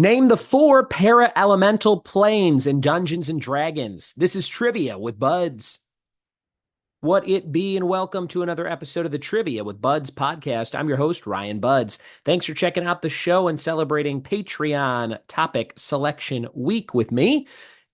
Name the four para-elemental planes in Dungeons and Dragons. This is Trivia with Buds. What it be, and welcome to another episode of the Trivia with Buds podcast. I'm your host, Ryan Buds. Thanks for checking out the show and celebrating Patreon topic selection week with me.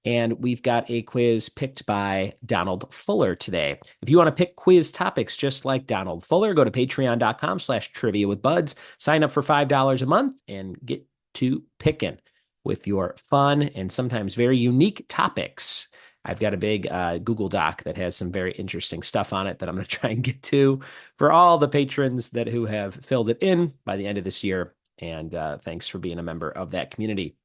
And we've got a quiz picked by Donald Fuller today. If you want to pick quiz topics just like Donald Fuller, go to patreon.com/trivia with Buds. Sign up for $5 a month and get to picking with your fun and sometimes very unique topics. I've got a big Google Doc that has some very interesting stuff on it that I'm going to try and get to for all the patrons who have filled it in by the end of this year. And thanks for being a member of that community.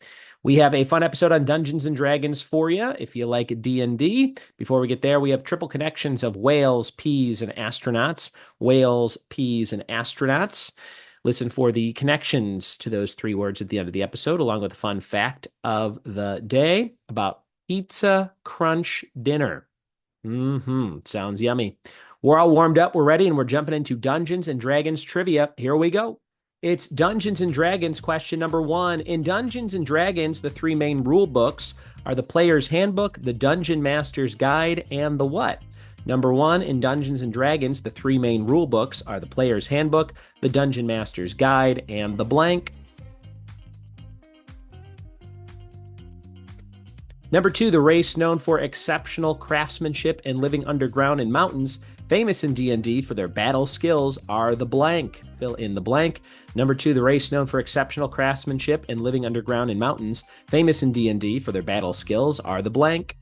We have a fun episode on Dungeons and Dragons for you if you like D&D. Before we get there, we have triple connections of whales, peas, and astronauts. Whales, peas, and astronauts. Listen for the connections to those three words at the end of the episode, along with a fun fact of the day about pizza crunch dinner. Sounds yummy. We're all warmed up, we're ready, and we're jumping into Dungeons and Dragons trivia. Here we go. It's Dungeons and Dragons question number 1. In Dungeons and Dragons, the three main rule books are the Player's Handbook, the Dungeon Master's Guide, and the what? Number 1, in Dungeons and Dragons, the three main rule books are the Player's Handbook, the Dungeon Master's Guide, and the blank. Number 2, the race known for exceptional craftsmanship and living underground in mountains, famous in D&D for their battle skills, are the blank. Fill in the blank. Number 2, the race known for exceptional craftsmanship and living underground in mountains, famous in D&D for their battle skills, are the blank.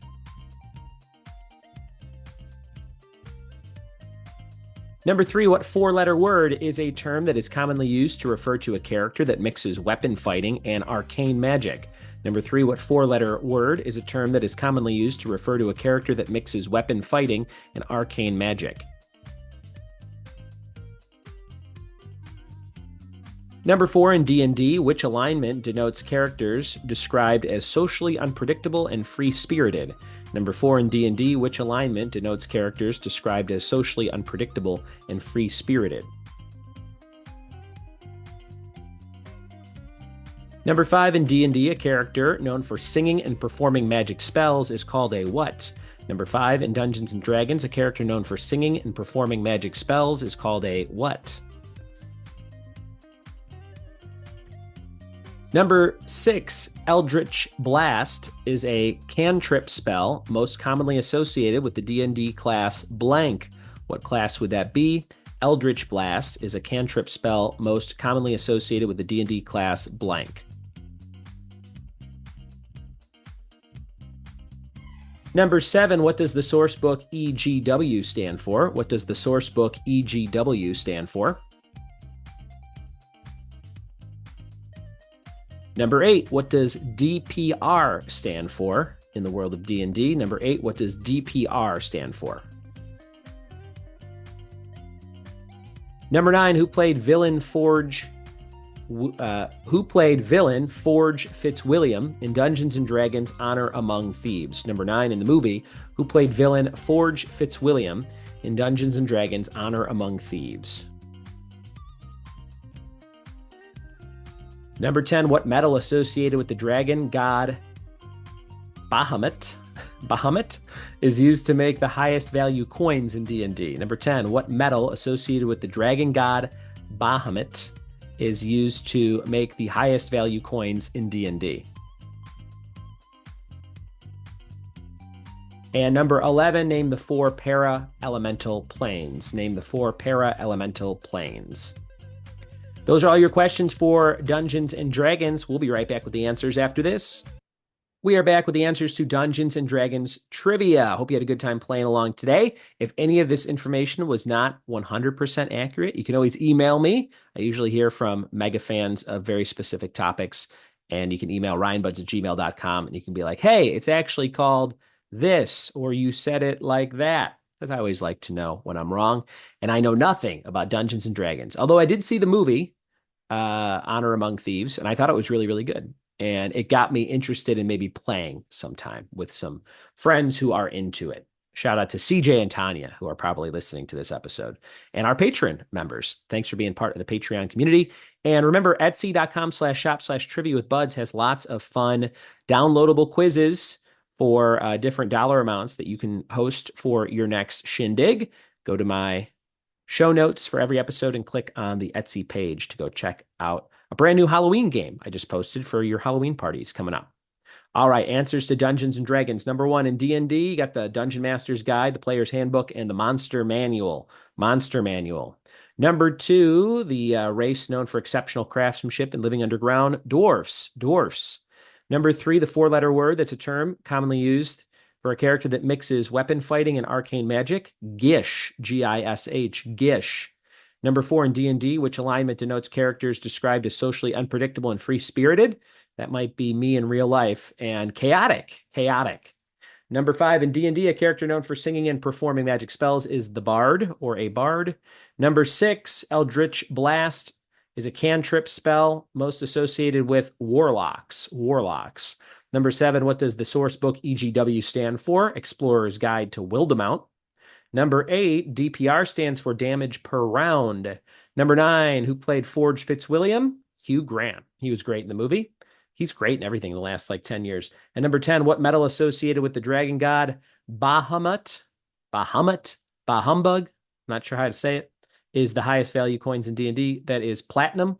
Number 3, what four-letter word is a term that is commonly used to refer to a character that mixes weapon fighting and arcane magic? Number 3, what four-letter word is a term that is commonly used to refer to a character that mixes weapon fighting and arcane magic? Number 4, in D&D, which alignment denotes characters described as socially unpredictable and free-spirited? Number 4, in D&D, which alignment denotes characters described as socially unpredictable and free-spirited? Number 5, in D&D, a character known for singing and performing magic spells is called a what? Number 5, in Dungeons and Dragons, a character known for singing and performing magic spells is called a what? Number 6, Eldritch Blast is a cantrip spell most commonly associated with the D&D class blank. What class would that be? Eldritch Blast is a cantrip spell most commonly associated with the D&D class blank. Number 7, what does the sourcebook EGW stand for? What does the sourcebook EGW stand for? Number 8, what does DPR stand for in the world of D&D? Number 8, what does DPR stand for? Number 9, who played villain Forge Fitzwilliam in Dungeons and Dragons Honor Among Thieves? Number 9, in the movie, who played villain Forge Fitzwilliam in Dungeons and Dragons Honor Among Thieves? Number 10, what metal associated with the dragon god Bahamut is used to make the highest value coins in D&D? Number 10, what metal associated with the dragon god Bahamut is used to make the highest value coins in D&D? And number 11, name the four para-elemental planes. Name the four para-elemental planes. Those are all your questions for Dungeons and Dragons. We'll be right back with the answers after this. We are back with the answers to Dungeons and Dragons trivia. Hope you had a good time playing along today. If any of this information was not 100% accurate, you can always email me. I usually hear from mega fans of very specific topics, and you can email ryanbuds@gmail.com, and you can be like, hey, it's actually called this, or you said it like that. Because I always like to know when I'm wrong, and I know nothing about Dungeons and Dragons. Although I did see the movie, Honor Among Thieves, and I thought it was really, really good. And it got me interested in maybe playing sometime with some friends who are into it. Shout out to CJ and Tanya, who are probably listening to this episode, and our Patreon members. Thanks for being part of the Patreon community. And remember, Etsy.com/shop/trivia with buds has lots of fun downloadable quizzes for different dollar amounts that you can host for your next shindig. Go to my show notes for every episode and click on the Etsy page to go check out a brand new Halloween game I just posted for your Halloween parties coming up. All right, answers to Dungeons & Dragons. Number 1, in D&D, you got the Dungeon Master's Guide, the Player's Handbook, and the Monster Manual. Monster Manual. Number 2, the race known for exceptional craftsmanship and living underground, dwarfs. Dwarfs. Number 3, the 4-letter word that's a term commonly used for a character that mixes weapon fighting and arcane magic, Gish, Gish, Gish. Number 4, in D&D, which alignment denotes characters described as socially unpredictable and free-spirited? That might be me in real life. And chaotic, chaotic. Number 5, in D&D, a character known for singing and performing magic spells is the bard or a bard. Number 6, Eldritch Blast is a cantrip spell most associated with warlocks. Warlocks. Number 7, what does the source book EGW stand for? Explorer's Guide to Wildemount. Number 8, DPR stands for damage per round. Number 9, who played Forge Fitzwilliam? Hugh Grant. He was great in the movie. He's great in everything in the last 10 years. And number 10, what metal associated with the dragon god Bahamut? Bahumbug? Not sure how to say it. Is the highest value coins in D&D. That is platinum.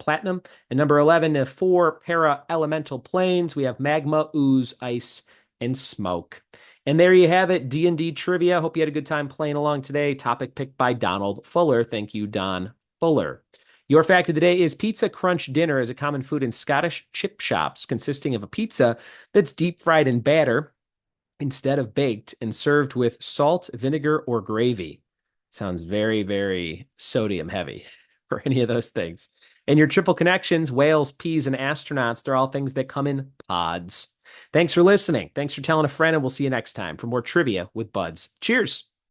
And number 11, the 4 para-elemental planes. We have magma, ooze, ice, and smoke. And there you have it, D&D trivia. Hope you had a good time playing along today. Topic picked by Donald Fuller. Thank you, Don Fuller. Your fact of the day is pizza crunch dinner is a common food in Scottish chip shops, consisting of a pizza that's deep fried in batter instead of baked and served with salt, vinegar, or gravy. Sounds very, very sodium heavy for any of those things. And your triple connections, whales, peas, and astronauts, they're all things that come in pods. Thanks for listening. Thanks for telling a friend, and we'll see you next time for more trivia with Buds. Cheers.